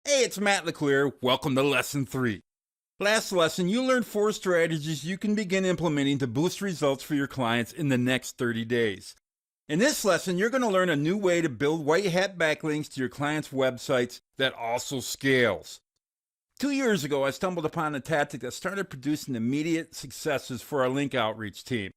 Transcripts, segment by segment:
Hey, it's Matt LeClaire. Welcome to Lesson 3. Last lesson, you learned 4 strategies you can begin implementing to boost results for your clients in the next 30 days. In this lesson, you're going to learn a new way to build white hat backlinks to your clients' websites that also scales. 2 years ago, I stumbled upon a tactic that started producing immediate successes for our link outreach team.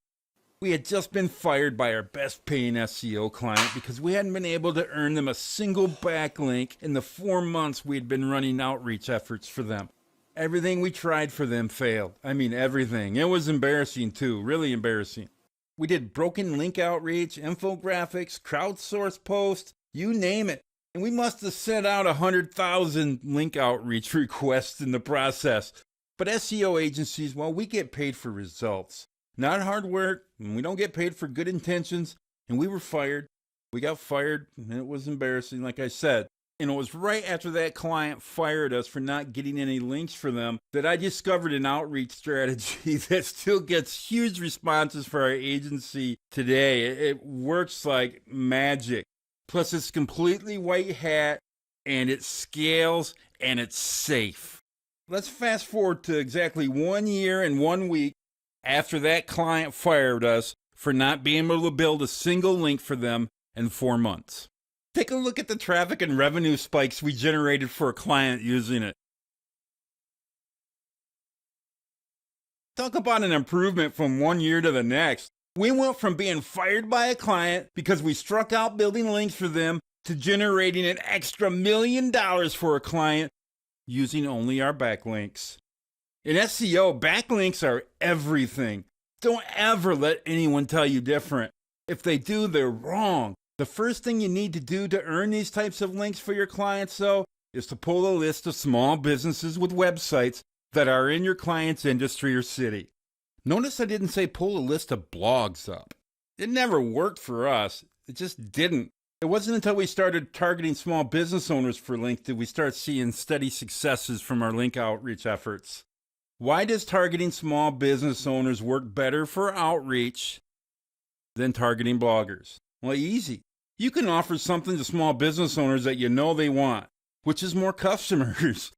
We had just been fired by our best paying SEO client because we hadn't been able to earn them a single backlink in the 4 months we had been running outreach efforts for them. Everything we tried for them failed. I mean, everything. It was embarrassing too, really embarrassing. We did broken link outreach, infographics, crowdsourced posts, you name it. And we must have sent out 100,000 link outreach requests in the process. But SEO agencies, well, we get paid for results. Not hard work, and we don't get paid for good intentions, and we were fired. We got fired, and it was embarrassing, like I said. And it was right after that client fired us for not getting any links for them that I discovered an outreach strategy that still gets huge responses for our agency today. It works like magic. Plus, it's completely white hat, and it scales, and it's safe. Let's fast forward to exactly 1 year and 1 week after that client fired us for not being able to build a single link for them in 4 months. Take a look at the traffic and revenue spikes we generated for a client using it. Talk about an improvement from 1 year to the next. We went from being fired by a client because we struck out building links for them to generating an extra $1 million for a client using only our backlinks. In SEO, backlinks are everything. Don't ever let anyone tell you different. If they do, they're wrong. The first thing you need to do to earn these types of links for your clients, though, is to pull a list of small businesses with websites that are in your client's industry or city. Notice I didn't say pull a list of blogs up. It never worked for us. It just didn't. It wasn't until we started targeting small business owners for links did we start seeing steady successes from our link outreach efforts. Why does targeting small business owners work better for outreach than targeting bloggers? Well, easy. You can offer something to small business owners that you know they want, which is more customers.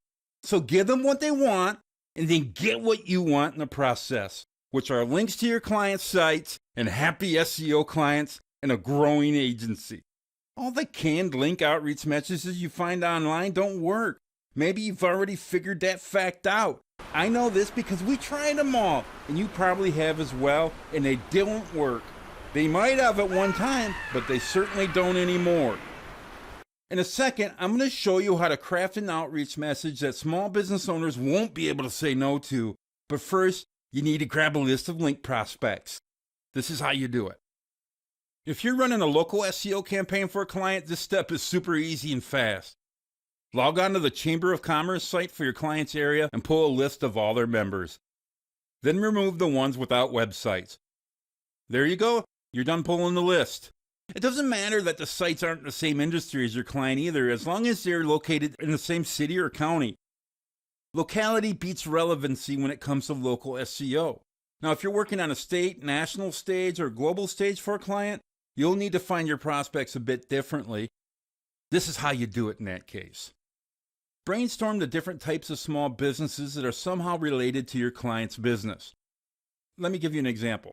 So give them what they want and then get what you want in the process, which are links to your clients' sites and happy SEO clients and a growing agency. All the canned link outreach messages you find online don't work. Maybe you've already figured that fact out. I know this because we tried them all, and you probably have as well, and they don't work. They might have at one time, but they certainly don't anymore. In a second, I'm going to show you how to craft an outreach message that small business owners won't be able to say no to. But first, you need to grab a list of link prospects. This is how you do it. If you're running a local SEO campaign for a client, this step is super easy and fast. Log on to the Chamber of Commerce site for your client's area and pull a list of all their members. Then remove the ones without websites. There you go. You're done pulling the list. It doesn't matter that the sites aren't in the same industry as your client either, as long as they're located in the same city or county. Locality beats relevancy when it comes to local SEO. Now, if you're working on a state, national stage, or global stage for a client, you'll need to find your prospects a bit differently. This is how you do it in that case. Brainstorm the different types of small businesses that are somehow related to your client's business. Let me give you an example.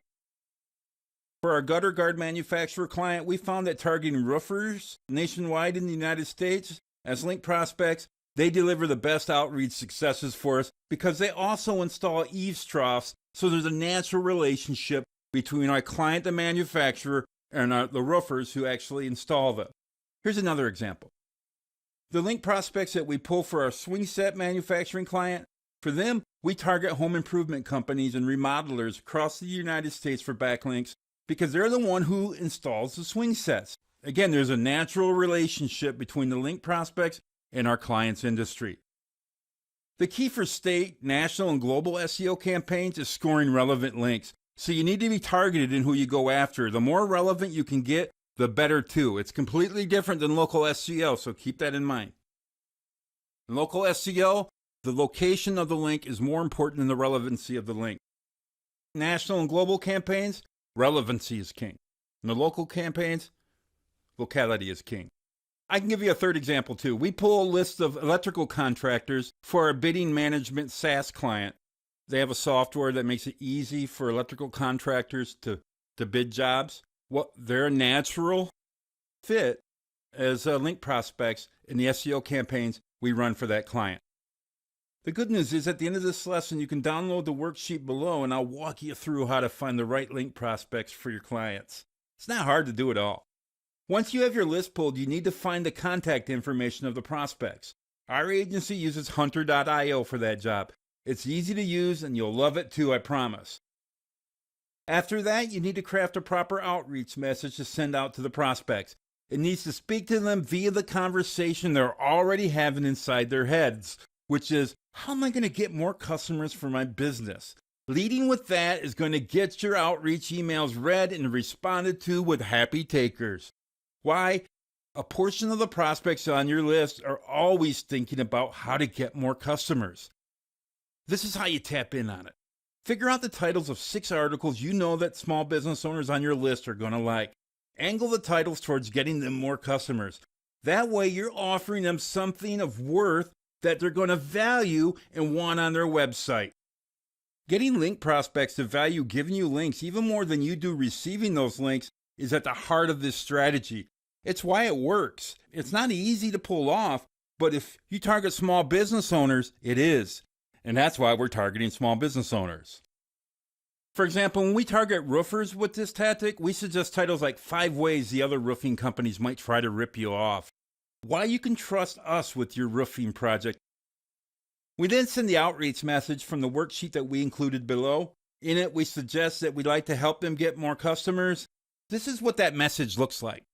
For our gutter guard manufacturer client, we found that targeting roofers nationwide in the United States as link prospects, they deliver the best outreach successes for us because they also install eaves troughs, so there's a natural relationship between our client, the manufacturer, and the roofers who actually install them. Here's another example. The link prospects that we pull for our swing set manufacturing client, for them, we target home improvement companies and remodelers across the United States for backlinks because they're the one who installs the swing sets. Again, there's a natural relationship between the link prospects and our client's industry. The key for state, national, and global SEO campaigns is scoring relevant links. So you need to be targeted in who you go after. The more relevant you can get, the better too. It's completely different than local SEO, so keep that in mind. In local SEO, the location of the link is more important than the relevancy of the link. National and global campaigns, relevancy is king. In the local campaigns, locality is king. I can give you a third example too. We pull a list of electrical contractors for our bidding management SaaS client. They have a software that makes it easy for electrical contractors to bid jobs. Well, they're a natural fit as link prospects in the SEO campaigns we run for that client. The good news is at the end of this lesson, you can download the worksheet below and I'll walk you through how to find the right link prospects for your clients. It's not hard to do it all. Once you have your list pulled, you need to find the contact information of the prospects. Our agency uses hunter.io for that job. It's easy to use and you'll love it too, I promise. After that, you need to craft a proper outreach message to send out to the prospects. It needs to speak to them via the conversation they're already having inside their heads, which is, how am I going to get more customers for my business? Leading with that is going to get your outreach emails read and responded to with happy takers. Why? A portion of the prospects on your list are always thinking about how to get more customers. This is how you tap in on it. Figure out the titles of 6 articles you know that small business owners on your list are going to like. Angle the titles towards getting them more customers. That way you're offering them something of worth that they're going to value and want on their website. Getting link prospects to value giving you links even more than you do receiving those links is at the heart of this strategy. It's why it works. It's not easy to pull off, but if you target small business owners, it is. And that's why we're targeting small business owners. For example, when we target roofers with this tactic, we suggest titles like 5 ways the other roofing companies might try to rip you off. Why you can trust us with your roofing project. We then send the outreach message from the worksheet that we included below. In it, we suggest that we'd like to help them get more customers. This is what that message looks like.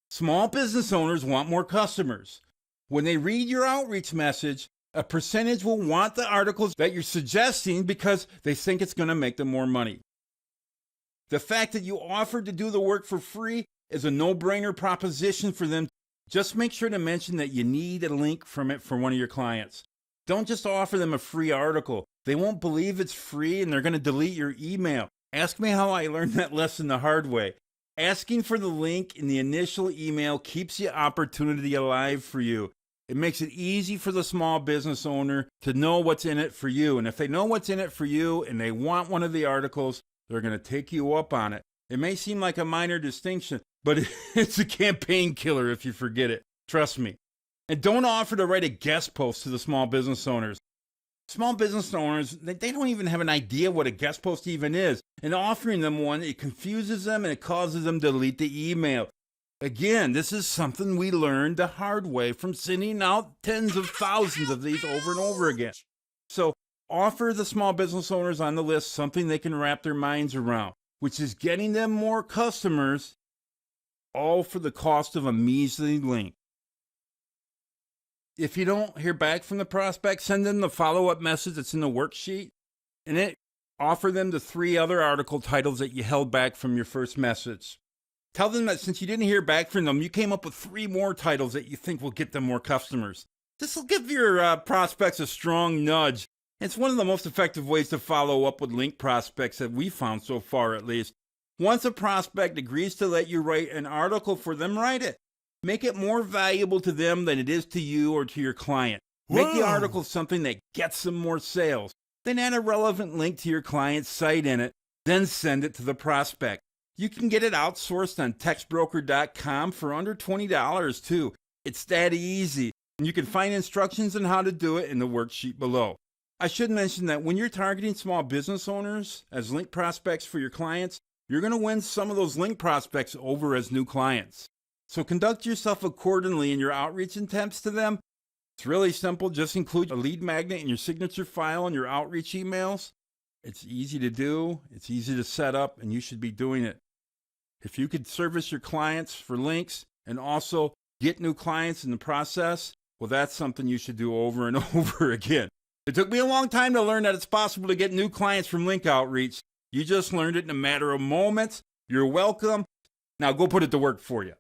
Small business owners want more customers. When they read your outreach message, a percentage will want the articles that you're suggesting because they think it's going to make them more money. The fact that you offered to do the work for free is a no-brainer proposition for them. Just make sure to mention that you need a link from it for one of your clients. Don't just offer them a free article. They won't believe it's free and they're going to delete your email. Ask me how I learned that lesson the hard way. Asking for the link in the initial email keeps the opportunity alive for you. It makes it easy for the small business owner to know what's in it for you. And if they know what's in it for you and they want one of the articles, they're going to take you up on it. It may seem like a minor distinction, but it's a campaign killer if you forget it. Trust me. And don't offer to write a guest post to the small business owners. Small business owners, they don't even have an idea what a guest post even is. And offering them one, it confuses them and it causes them to delete the email. Again, this is something we learned the hard way from sending out tens of thousands of these over and over again. So offer the small business owners on the list something they can wrap their minds around, which is getting them more customers, all for the cost of a measly link. If you don't hear back from the prospect, send them the follow-up message that's in the worksheet, and offer them the 3 other article titles that you held back from your first message. Tell them that since you didn't hear back from them, you came up with 3 more titles that you think will get them more customers. This will give your prospects a strong nudge. It's one of the most effective ways to follow up with link prospects that we've found so far, at least. Once a prospect agrees to let you write an article for them, write it. Make it more valuable to them than it is to you or to your client. Make the article something that gets them more sales. Then add a relevant link to your client's site in it. Then send it to the prospect. You can get it outsourced on textbroker.com for under $20 too. It's that easy. And you can find instructions on how to do it in the worksheet below. I should mention that when you're targeting small business owners as link prospects for your clients, you're going to win some of those link prospects over as new clients. So conduct yourself accordingly in your outreach attempts to them. It's really simple. Just include a lead magnet in your signature file in your outreach emails. It's easy to do. It's easy to set up, and you should be doing it. If you could service your clients for links and also get new clients in the process, well, that's something you should do over and over again. It took me a long time to learn that it's possible to get new clients from link outreach. You just learned it in a matter of moments. You're welcome. Now go put it to work for you.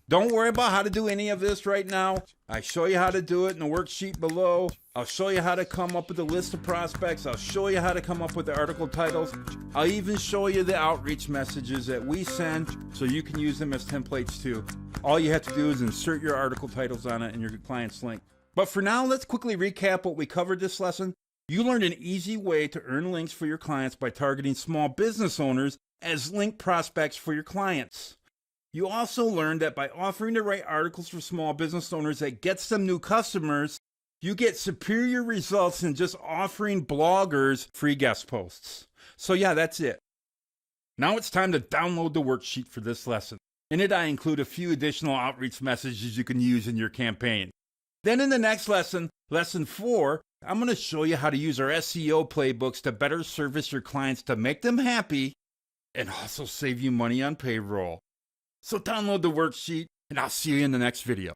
Don't worry about how to do any of this right now. I show you how to do it in the worksheet below. I'll show you how to come up with a list of prospects. I'll show you how to come up with the article titles. I'll even show you the outreach messages that we send so you can use them as templates too. All you have to do is insert your article titles on it and your client's link. But for now, let's quickly recap what we covered this lesson. You learned an easy way to earn links for your clients by targeting small business owners as link prospects for your clients. You also learned that by offering the right articles for small business owners that gets them new customers, you get superior results than just offering bloggers free guest posts. So yeah, that's it. Now it's time to download the worksheet for this lesson. In it, I include a few additional outreach messages you can use in your campaign. Then in the next lesson, lesson 4, I'm going to show you how to use our SEO playbooks to better service your clients to make them happy and also save you money on payroll. So download the worksheet, and I'll see you in the next video.